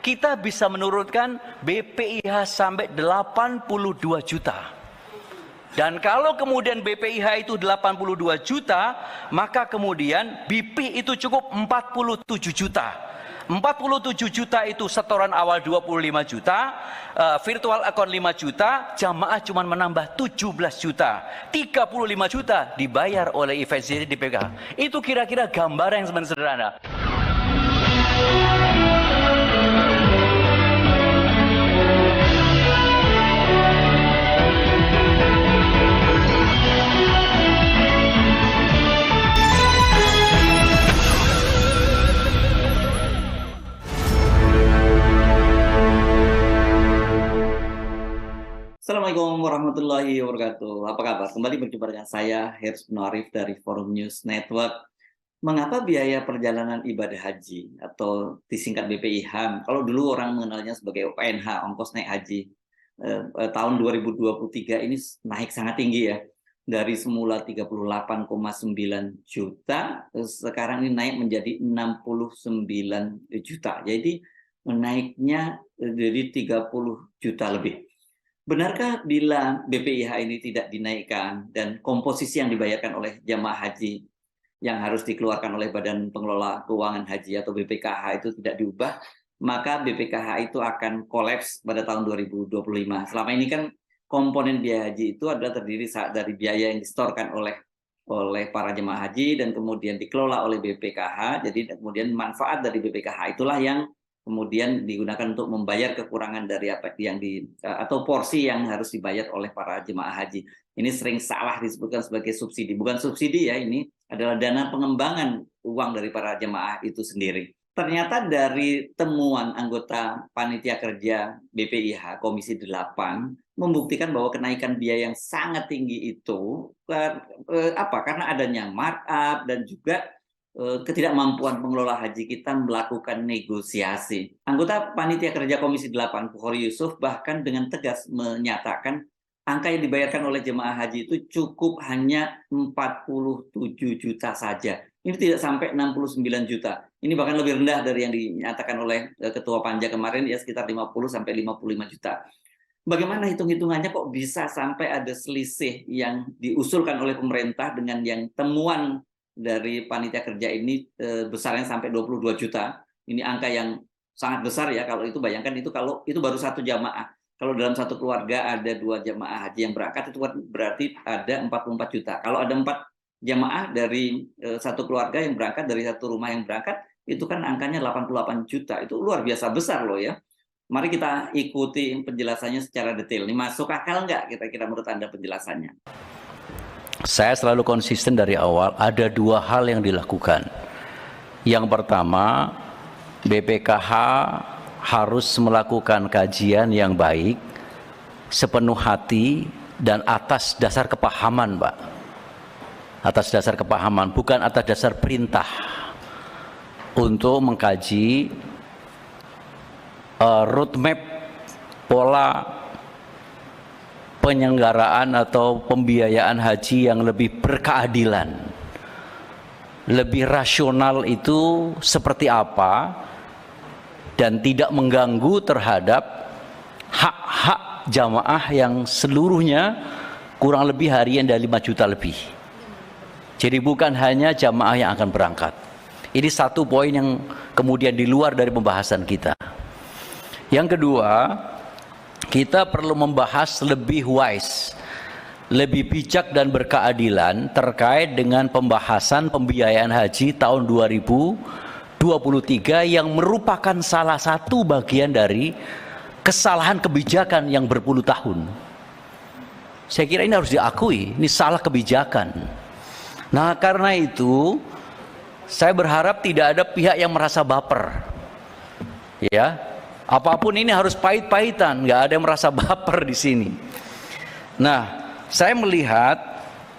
kita bisa menurunkan BPIH sampai 82 juta. Dan kalau kemudian BPIH itu 82 juta, maka kemudian BP itu cukup 47 juta. 47 juta itu setoran awal 25 juta, virtual account 5 juta, jamaah cuma menambah 17 juta. 35 juta dibayar oleh investasi di PKH. Itu kira-kira gambaran yang sebenarnya sederhana. Assalamualaikum warahmatullahi wabarakatuh. Apa kabar? Kembali berjumpa dengan saya, Hersman Arif dari Forum News Network. Mengapa biaya perjalanan ibadah haji atau disingkat BPIH, kalau dulu orang mengenalnya sebagai OPNH, ongkos naik haji, tahun 2023 ini naik sangat tinggi ya. Dari semula 38,9 juta, sekarang ini naik menjadi 69 juta. Jadi menaiknya jadi 30 juta lebih. Benarkah bila BPIH ini tidak dinaikkan dan komposisi yang dibayarkan oleh jamaah haji yang harus dikeluarkan oleh Badan Pengelola Keuangan Haji atau BPKH itu tidak diubah, maka BPKH itu akan kolaps pada tahun 2025. Selama ini kan komponen biaya haji itu adalah terdiri dari biaya yang disetorkan oleh para jemaah haji dan kemudian dikelola oleh BPKH. Jadi kemudian manfaat dari BPKH itulah yang kemudian digunakan untuk membayar kekurangan dari apa yang atau porsi yang harus dibayar oleh para jemaah haji. Ini sering salah disebutkan sebagai subsidi. Bukan subsidi ya, ini adalah dana pengembangan uang dari para jemaah itu sendiri. Ternyata dari temuan anggota Panitia Kerja BPIH Komisi 8 membuktikan bahwa kenaikan biaya yang sangat tinggi itu karena adanya markup dan juga ketidakmampuan pengelola haji kita melakukan negosiasi. Anggota Panitia Kerja Komisi 8, Bukhari Yusuf, bahkan dengan tegas menyatakan angka yang dibayarkan oleh jemaah haji itu cukup hanya 47 juta saja. Ini tidak sampai 69 juta. Ini bahkan lebih rendah dari yang dinyatakan oleh Ketua Panja kemarin, ya sekitar 50 sampai 55 juta. Bagaimana hitung-hitungannya kok bisa sampai ada selisih yang diusulkan oleh pemerintah dengan yang temuan dari Panitia Kerja ini besarnya sampai 22 juta. Ini angka yang sangat besar ya. Kalau itu bayangkan kalau itu baru satu jamaah. Kalau dalam satu keluarga ada 2 jamaah haji yang berangkat, itu berarti ada 44 juta. Kalau ada 4 jamaah dari satu keluarga yang berangkat, dari satu rumah yang berangkat, itu kan angkanya 88 juta. Itu luar biasa besar loh ya. Mari kita ikuti penjelasannya secara detail. Ini masuk akal nggak kira-kira menurut Anda penjelasannya? Saya selalu konsisten dari awal, ada 2 hal yang dilakukan. Yang pertama, BPKH harus melakukan kajian yang baik, sepenuh hati, dan atas dasar kepahaman, Pak. Atas dasar kepahaman, bukan atas dasar perintah. Untuk mengkaji roadmap pola penyelenggaraan atau pembiayaan haji yang lebih berkeadilan, lebih rasional itu seperti apa, dan tidak mengganggu terhadap hak-hak jamaah yang seluruhnya kurang lebih harian dari 5 juta lebih. Jadi bukan hanya jamaah yang akan berangkat. Ini satu poin yang kemudian di luar dari pembahasan kita. Yang kedua, kita perlu membahas lebih wise, lebih bijak dan berkeadilan terkait dengan pembahasan pembiayaan haji tahun 2023 yang merupakan salah satu bagian dari kesalahan kebijakan yang berpuluh tahun. Saya kira ini harus diakui, ini salah kebijakan. Nah, karena itu saya berharap tidak ada pihak yang merasa baper. Ya. Apapun ini harus pahit-pahitan, nggak ada yang merasa baper di sini. Nah, saya melihat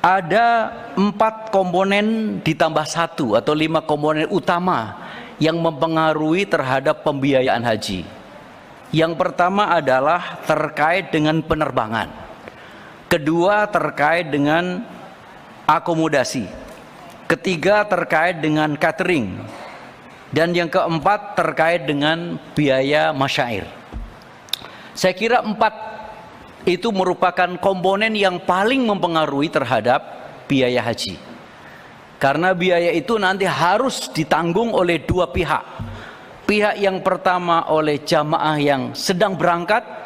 ada 4 komponen ditambah 1 atau 5 komponen utama yang mempengaruhi terhadap pembiayaan haji. Yang pertama adalah terkait dengan penerbangan. Kedua terkait dengan akomodasi. Ketiga terkait dengan catering. Dan yang keempat terkait dengan biaya masyair. Saya kira 4 itu merupakan komponen yang paling mempengaruhi terhadap biaya haji. Karena biaya itu nanti harus ditanggung oleh 2 pihak. Pihak yang pertama oleh jamaah yang sedang berangkat,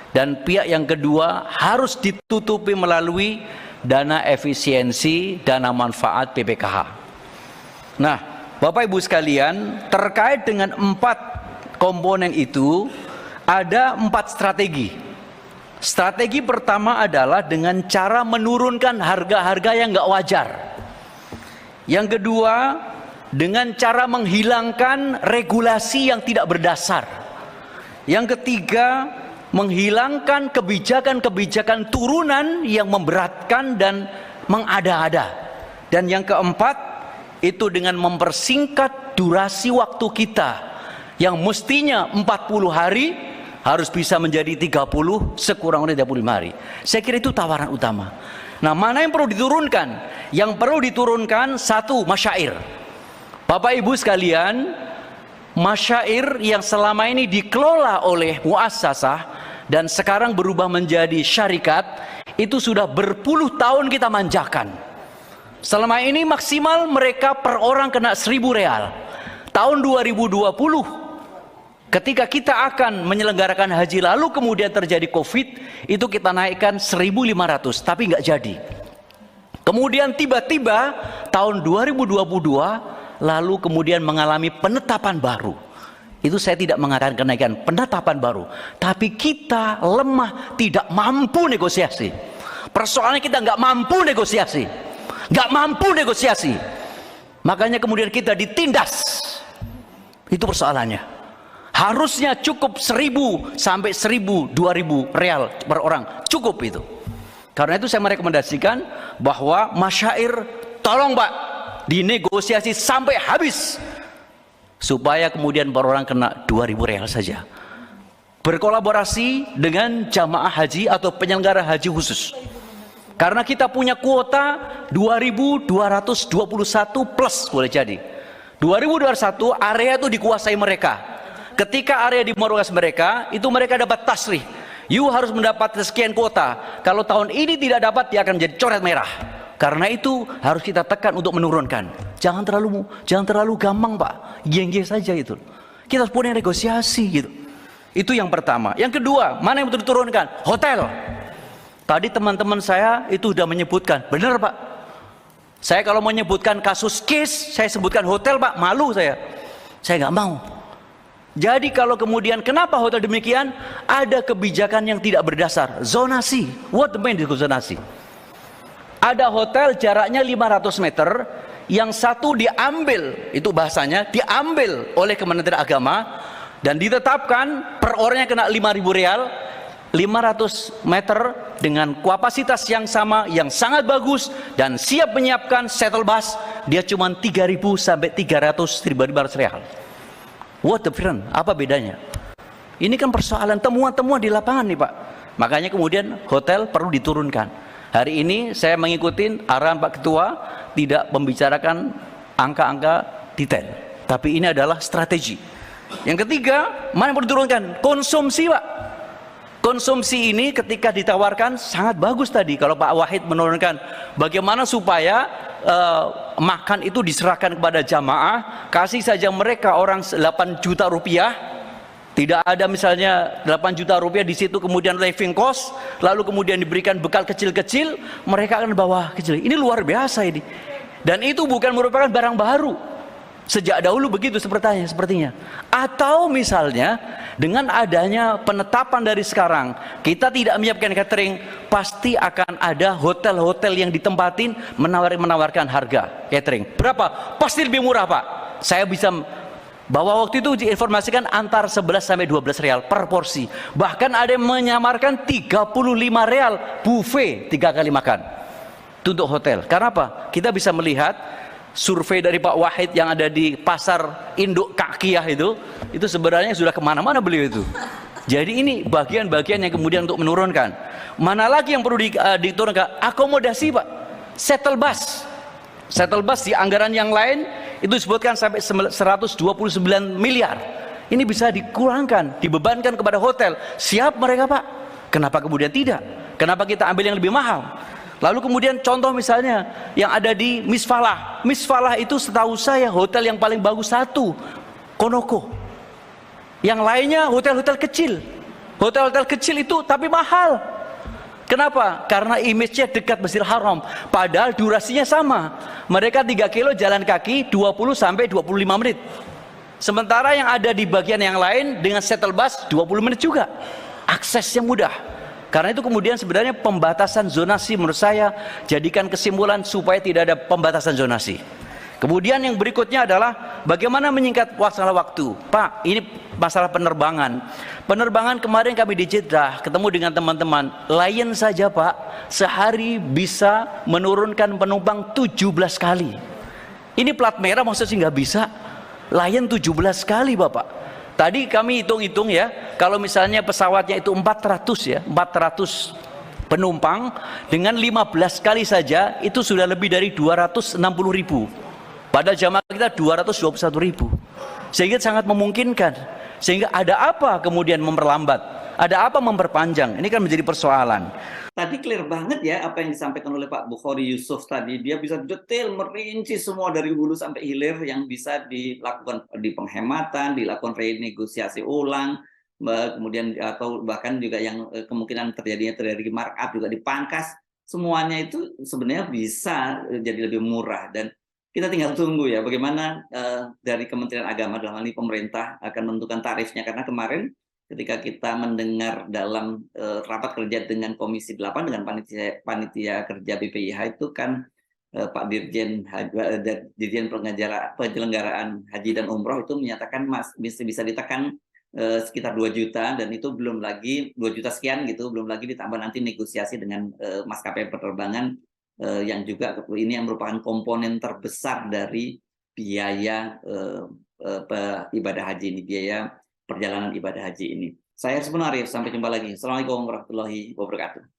dan pihak yang kedua harus ditutupi melalui dana efisiensi, dana manfaat PPKH. Nah, Bapak Ibu sekalian, terkait dengan 4 komponen itu ada 4 strategi. Strategi pertama adalah dengan cara menurunkan harga-harga yang nggak wajar. Yang kedua, dengan cara menghilangkan regulasi yang tidak berdasar. Yang ketiga, menghilangkan kebijakan-kebijakan turunan yang memberatkan dan mengada-ada. Dan yang keempat, itu dengan mempersingkat durasi waktu kita yang mestinya 40 hari harus bisa menjadi 30, sekurang-kurangnya 35 hari. Saya kira itu tawaran utama. Nah, mana yang perlu diturunkan? Yang perlu diturunkan 1, masyair. Bapak Ibu sekalian, masyair yang selama ini dikelola oleh muassasah dan sekarang berubah menjadi syarikat, itu sudah berpuluh tahun kita manjakan. Selama ini maksimal mereka per orang kena 1.000 real. Tahun 2020, ketika kita akan menyelenggarakan haji lalu kemudian terjadi COVID, itu kita naikkan 1.500, tapi nggak jadi. Kemudian tiba-tiba tahun 2022 lalu kemudian mengalami penetapan baru. Itu saya tidak mengatakan kenaikan, penetapan baru. Tapi kita lemah, tidak mampu negosiasi. Persoalannya kita nggak mampu negosiasi. Nggak mampu negosiasi. Makanya kemudian kita ditindas. Itu persoalannya. Harusnya cukup 1.000 sampai 1.000, 2.000 real per orang. Cukup itu. Karena itu saya merekomendasikan bahwa masyair, tolong Pak, dinegosiasi sampai habis supaya kemudian per orang kena 2.000 real saja. Berkolaborasi dengan jamaah haji atau penyelenggara haji khusus. Karena kita punya kuota 2.221 plus boleh jadi. 2021 area itu dikuasai mereka. Ketika area dimorgas mereka, itu mereka dapat tasrih. You harus mendapat sekian kuota. Kalau tahun ini tidak dapat, dia akan menjadi coret merah. Karena itu harus kita tekan untuk menurunkan. Jangan terlalu gampang Pak, geng-geng saja itu. Kita harus punya negosiasi gitu. Itu yang pertama. Yang kedua, mana yang betul diturunkan? Hotel. Tadi teman-teman saya itu sudah menyebutkan, benar Pak. Saya kalau menyebutkan kasus case, saya sebutkan hotel Pak, malu saya. Saya nggak mau. Jadi kalau kemudian kenapa hotel demikian? Ada kebijakan yang tidak berdasar. Zonasi. What the mean zonasi? Ada hotel jaraknya 500 meter, yang satu diambil, itu bahasanya diambil oleh Kementerian Agama dan ditetapkan per orangnya kena 5.000 real, 500 meter dengan kapasitas yang sama, yang sangat bagus dan siap menyiapkan shuttle bus, dia cuma 3.000 sampai 300.500 real. What the difference? Apa bedanya? Ini kan persoalan temuan-temuan di lapangan nih Pak. Makanya kemudian hotel perlu diturunkan. Hari ini saya mengikuti arahan Pak Ketua, tidak membicarakan angka-angka detail, tapi ini adalah strategi. Yang ketiga, mana yang perlu diturunkan? Konsumsi Pak. Konsumsi ini ketika ditawarkan sangat bagus tadi. Kalau Pak Wahid menurunkan bagaimana supaya makan itu diserahkan kepada jamaah, kasih saja mereka orang 8 juta rupiah. Tidak ada misalnya 8 juta rupiah di situ kemudian living cost, lalu kemudian diberikan bekal kecil-kecil, mereka akan bawa kecil. Ini luar biasa ini. Dan itu bukan merupakan barang baru. Sejak dahulu begitu sepertinya. Atau misalnya dengan adanya penetapan dari sekarang, kita tidak menyiapkan catering, pasti akan ada hotel-hotel yang ditempatin menawarkan harga catering. Berapa? Pasti lebih murah Pak. Saya bisa bahwa waktu itu diinformasikan antar 11 sampai 12 real per porsi. Bahkan ada yang menyamarkan 35 real buffet 3 kali makan. Itu untuk hotel. Karena apa? Kita bisa melihat survei dari Pak Wahid yang ada di pasar induk Kakiyah itu sebenarnya sudah kemana-mana beliau itu. Jadi ini bagian-bagian yang kemudian untuk menurunkan. Mana lagi yang perlu diturunkan? Akomodasi Pak. Shuttle bus. Shuttle bus di anggaran yang lain itu disebutkan sampai 129 miliar. Ini bisa dikurangkan, dibebankan kepada hotel. Siap mereka, Pak? Kenapa kemudian tidak? Kenapa kita ambil yang lebih mahal? Lalu kemudian contoh misalnya yang ada di Misfalah. Misfalah itu setahu saya hotel yang paling bagus satu, Konoko. Yang lainnya hotel-hotel kecil. Hotel-hotel kecil itu tapi mahal. Kenapa? Karena image-nya dekat Masjidil Haram. Padahal durasinya sama. Mereka 3 kilo jalan kaki 20 sampai 25 menit. Sementara yang ada di bagian yang lain dengan shuttle bus 20 menit juga. Aksesnya mudah. Karena itu kemudian sebenarnya pembatasan zonasi menurut saya jadikan kesimpulan supaya tidak ada pembatasan zonasi. Kemudian yang berikutnya adalah bagaimana menyingkat masalah waktu. Pak, ini masalah penerbangan. Penerbangan kemarin kami di Jeddah ketemu dengan teman-teman. Lion saja Pak, sehari bisa menurunkan penumpang 17 kali. Ini plat merah maksudnya nggak bisa. Lion 17 kali Bapak. Tadi kami hitung-hitung ya, kalau misalnya pesawatnya itu 400 ya, 400 penumpang dengan 15 kali saja itu sudah lebih dari 260.000. Padahal jamaah kita 221.000. Sehingga sangat memungkinkan. Sehingga ada apa kemudian memperlambat? Ada apa memperpanjang? Ini kan menjadi persoalan. Tadi clear banget ya apa yang disampaikan oleh Pak Bukhari Yusuf tadi. Dia bisa detail merinci semua dari hulu sampai hilir yang bisa dilakukan di penghematan, dilakukan renegosiasi ulang, kemudian atau bahkan juga yang kemungkinan terjadi markup juga dipangkas. Semuanya itu sebenarnya bisa jadi lebih murah dan kita tinggal tunggu ya bagaimana dari Kementerian Agama dalam hal ini pemerintah akan menentukan tarifnya karena kemarin ketika kita mendengar dalam rapat kerja dengan Komisi 8 dengan panitia kerja BPIH itu kan Pak Dirjen Penyelenggaraan Haji dan Umroh itu menyatakan bisa ditekan sekitar 2 juta dan itu belum lagi 2 juta sekian gitu, belum lagi ditambah nanti negosiasi dengan maskapai penerbangan yang juga ini yang merupakan komponen terbesar dari biaya ibadah haji ini, biaya perjalanan ibadah haji ini. Saya Hersman Arif, sampai jumpa lagi. Assalamualaikum warahmatullahi wabarakatuh.